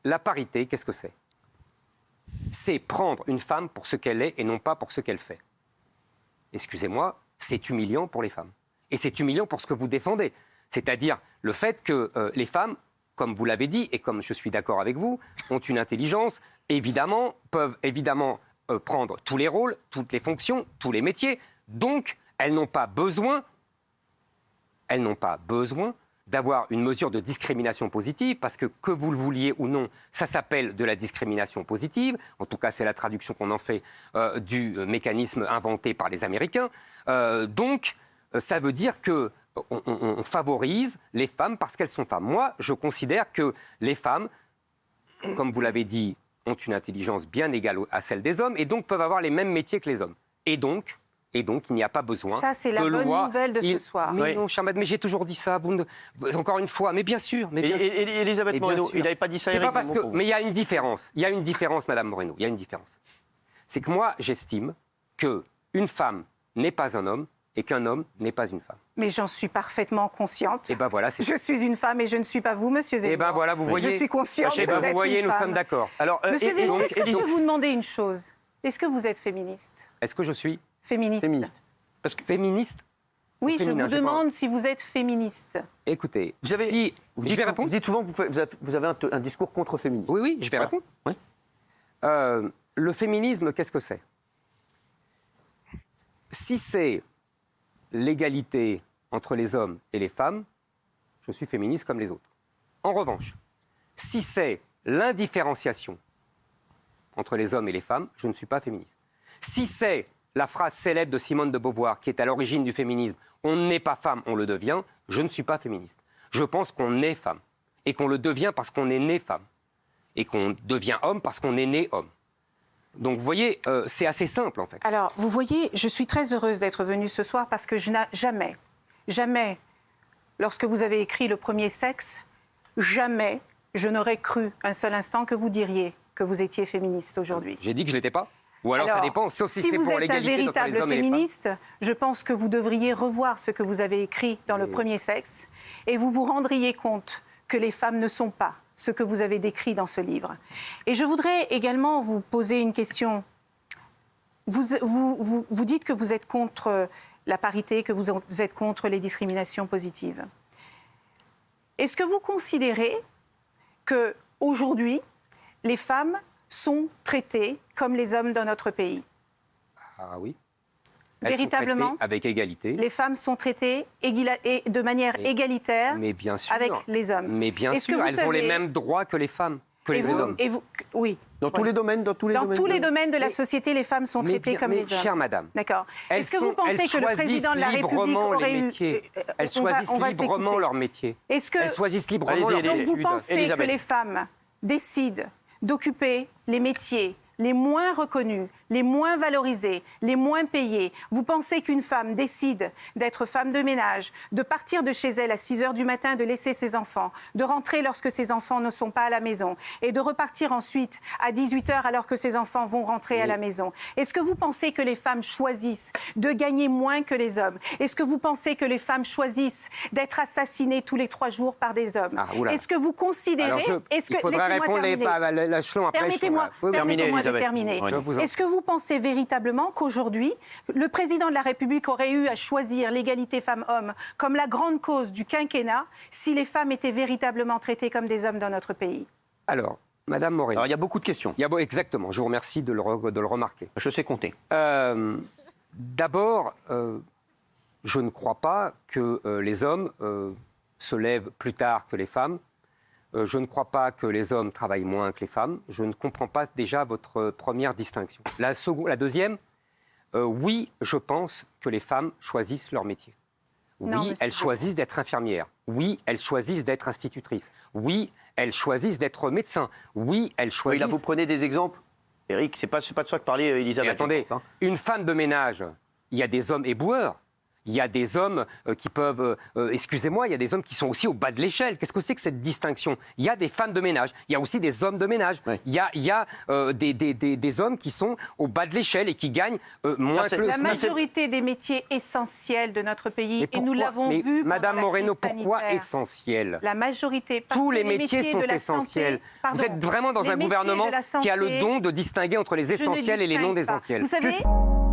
la parité, qu'est-ce que c'est? C'est prendre une femme pour ce qu'elle est et non pas pour ce qu'elle fait. Excusez-moi, c'est humiliant pour les femmes. Et c'est humiliant pour ce que vous défendez. C'est-à-dire le fait que les femmes, comme vous l'avez dit, et comme je suis d'accord avec vous, ont une intelligence, peuvent évidemment prendre tous les rôles, toutes les fonctions, tous les métiers. Donc, elles n'ont pas besoin d'avoir une mesure de discrimination positive, parce que vous le vouliez ou non, ça s'appelle de la discrimination positive. En tout cas, c'est la traduction qu'on en fait du mécanisme inventé par les Américains. Donc, ça veut dire qu'on favorise les femmes parce qu'elles sont femmes. Moi, je considère que les femmes, comme vous l'avez dit, ont une intelligence bien égale à celle des hommes et donc peuvent avoir les mêmes métiers que les hommes. Et donc, il n'y a pas besoin de loi. Ça, c'est la bonne nouvelle de ce soir. Mais non, cher madame, mais j'ai toujours dit ça. Encore une fois, mais bien sûr. Et Elisabeth Moreno, il n'avait pas dit ça, Éric Zemmour. Mais il y a une différence. Il y a une différence, madame Moreno. Il y a une différence. C'est que moi, j'estime qu'une femme n'est pas un homme et qu'un homme n'est pas une femme. Mais j'en suis parfaitement consciente. Et ben voilà, je suis une femme et je ne suis pas vous, monsieur Zemmour. Et ben voilà, vous voyez. Je suis consciente d'être une femme. Vous voyez, nous sommes d'accord. Alors, monsieur Zemmour, est-ce que je peux vous demander une chose? Est-ce que vous êtes féministe? Est-ce que je suis féministe? Parce que féministe? Oui, je vous demande si vous êtes féministe. Écoutez, vous dites souvent que vous avez un discours contre-féministe. Oui, je vais répondre. Oui. Le féminisme, qu'est-ce que c'est? Si c'est l'égalité entre les hommes et les femmes, je suis féministe comme les autres. En revanche, si c'est l'indifférenciation entre les hommes et les femmes, je ne suis pas féministe. Si c'est la phrase célèbre de Simone de Beauvoir qui est à l'origine du féminisme, on n'est pas femme, on le devient, je ne suis pas féministe. Je pense qu'on est femme et qu'on le devient parce qu'on est né femme et qu'on devient homme parce qu'on est né homme. Donc, vous voyez, c'est assez simple, en fait. Alors, vous voyez, je suis très heureuse d'être venue ce soir parce que jamais, lorsque vous avez écrit Le Premier Sexe, jamais je n'aurais cru un seul instant que vous diriez que vous étiez féministe aujourd'hui. J'ai dit que je ne l'étais pas? Ou alors ça dépend, sauf si c'est pour l'égalité entre les hommes et les femmes. Si vous êtes un véritable féministe, je pense que vous devriez revoir ce que vous avez écrit dans Le Premier Sexe et vous vous rendriez compte que les femmes ne sont pas ce que vous avez décrit dans ce livre. Et je voudrais également vous poser une question. Vous dites que vous êtes contre la parité, que vous êtes contre les discriminations positives. Est-ce que vous considérez qu'aujourd'hui, les femmes sont traitées comme les hommes dans notre pays? Ah oui. Véritablement, avec égalité. Les femmes sont traitées de manière égalitaire avec les hommes. Mais bien sûr, elles ont les mêmes droits que les femmes, que les hommes. Oui. Dans tous les domaines, dans tous les domaines de la société, les femmes sont traitées comme les hommes. Chère madame. D'accord. Est-ce que vous pensez que le président de la République aurait eu... Elles choisissent librement leur métier. Elles choisissent librement leur Donc métier. vous pensez que les femmes décident d'occuper les métiers les moins reconnus, les moins valorisés, les moins payés. Vous pensez qu'une femme décide d'être femme de ménage, de partir de chez elle à 6 h du matin, de laisser ses enfants, de rentrer lorsque ses enfants ne sont pas à la maison et de repartir ensuite à 18 h alors que ses enfants vont rentrer à la maison. Est-ce que vous pensez que les femmes choisissent de gagner moins que les hommes? Est-ce que vous pensez que les femmes choisissent d'être assassinées tous les 3 jours par des hommes? Est-ce que vous considérez... il faudrait répondre l'échelon après. Permettez-moi de terminer. Est-ce que vous pensez véritablement qu'aujourd'hui, le président de la République aurait eu à choisir l'égalité femmes-hommes comme la grande cause du quinquennat si les femmes étaient véritablement traitées comme des hommes dans notre pays? Alors, Madame Moreno. Alors, il y a beaucoup de questions. Exactement, je vous remercie de le remarquer. Je sais compter. D'abord, je ne crois pas que les hommes se lèvent plus tard que les femmes. Je ne crois pas que les hommes travaillent moins que les femmes. Je ne comprends pas déjà votre première distinction. La deuxième, oui, je pense que les femmes choisissent leur métier. Oui, elles choisissent d'être infirmières. Oui, elles choisissent d'être institutrices. Oui, elles choisissent d'être médecins. Oui, elles choisissent... Oui, là, vous prenez des exemples. Éric, c'est pas de ça que parlait Elisabeth. Attendez, une femme de ménage, il y a des hommes éboueurs. il y a des hommes qui peuvent... excusez-moi, il y a des hommes qui sont aussi au bas de l'échelle. Qu'est-ce que c'est que cette distinction? Il y a des femmes de ménage, il y a aussi des hommes de ménage. Oui. Il y a des hommes qui sont au bas de l'échelle et qui gagnent moins que le... La majorité des métiers essentiels de notre pays, et nous l'avons vu pendant Madame la Moreno, crise pourquoi sanitaire. essentiel? La majorité. Parce Tous que les métiers sont de la essentiels. santé, pardon, Vous êtes vraiment dans les un métiers gouvernement de la qui a le santé, don de distinguer entre les je ne essentiels et les non distingue pas. essentiels. Vous savez...